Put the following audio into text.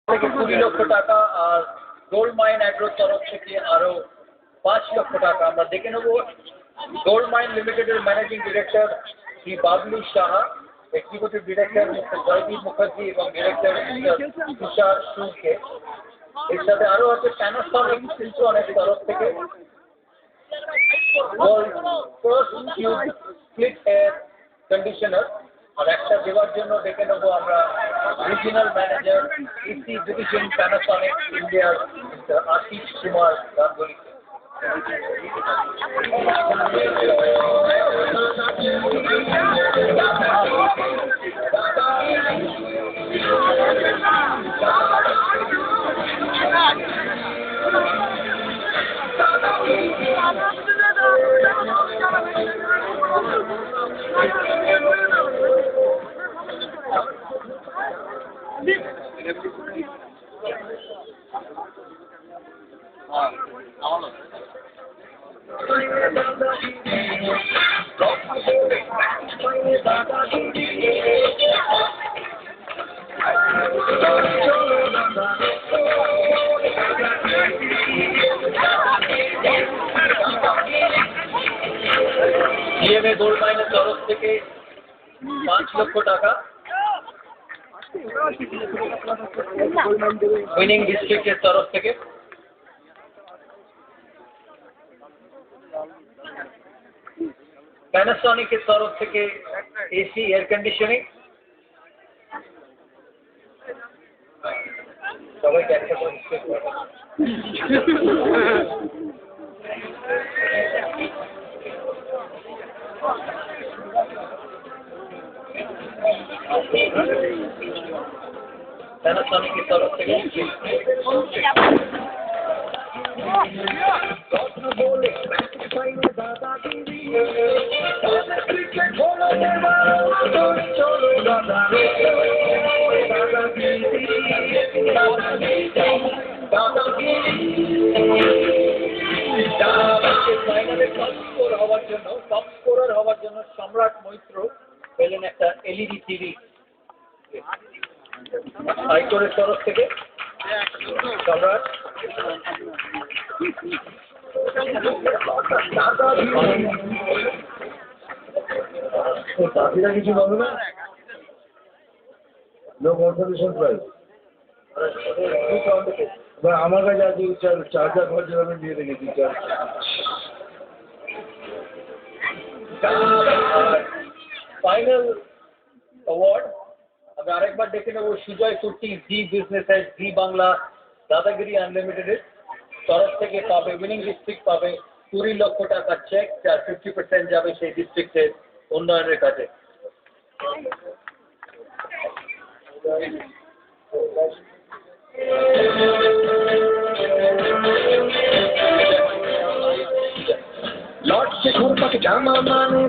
থেকে 20 লক্ষ টাকা আর গোল্ড মাইন অ্যাগ্রোর তরফ থেকে আরো 5 লক্ষ টাকা আমরা দেখে নেব। গোল্ড মাইন লিমিটেডের managing director Shri Bablu Saha, executive director mister Joydeep Mukherjee এবং ডিরেক্টর মিস্টার তুষার সুরকে। এর সাথে আরো আছে প্যানাসনিক সিলট্রনের তরফ থেকে first tube split air conditioner, আর একটা দেওয়ার জন্য ডেকে নেবো আমরা regional manager AC division Panasonic ইন্ডিয়ার mister Ashis Kumar Ganguly. DMA gold মাইনের তরফ থেকে 5 লক্ষ টাকা, উইনিং ডিস্ট্রিক্টের তরফ থেকে প্যানাসনিকের তরফ থেকে এসি এয়ার কন্ডিশনিং, সবাইকে একটা করে প্যানাসনিকের তরফ থেকে টপ স্কোরার হওয়ার জন্য সম্রাট মৈত্র পেলেন একটা এলইডি টিভি হাইকোর্টের তরফ থেকে। সম্রাট বাকিরা কিছু পাবে না, নো কনসালটেশন প্রাইস। আমার কাছে আছে চার্জার খরচা আমি দিয়ে রেখেছি। ফাইনাল অ্যাওয়ার্ড আমি আরেকবার ডেকে নেব সুজয় কুর্তি জি বিজনেস এজ জি বাংলা দাদাগিরি আনলিমিটেডের তরফ থেকে পাবে উইনিং ডিস্ট্রিক্ট পাবে 20 লক্ষ টাকার চেক, যার 50% যাবে সেই ডিস্ট্রিক্টের উন্নয়নের কাজে। लौट के घर तक जाना माने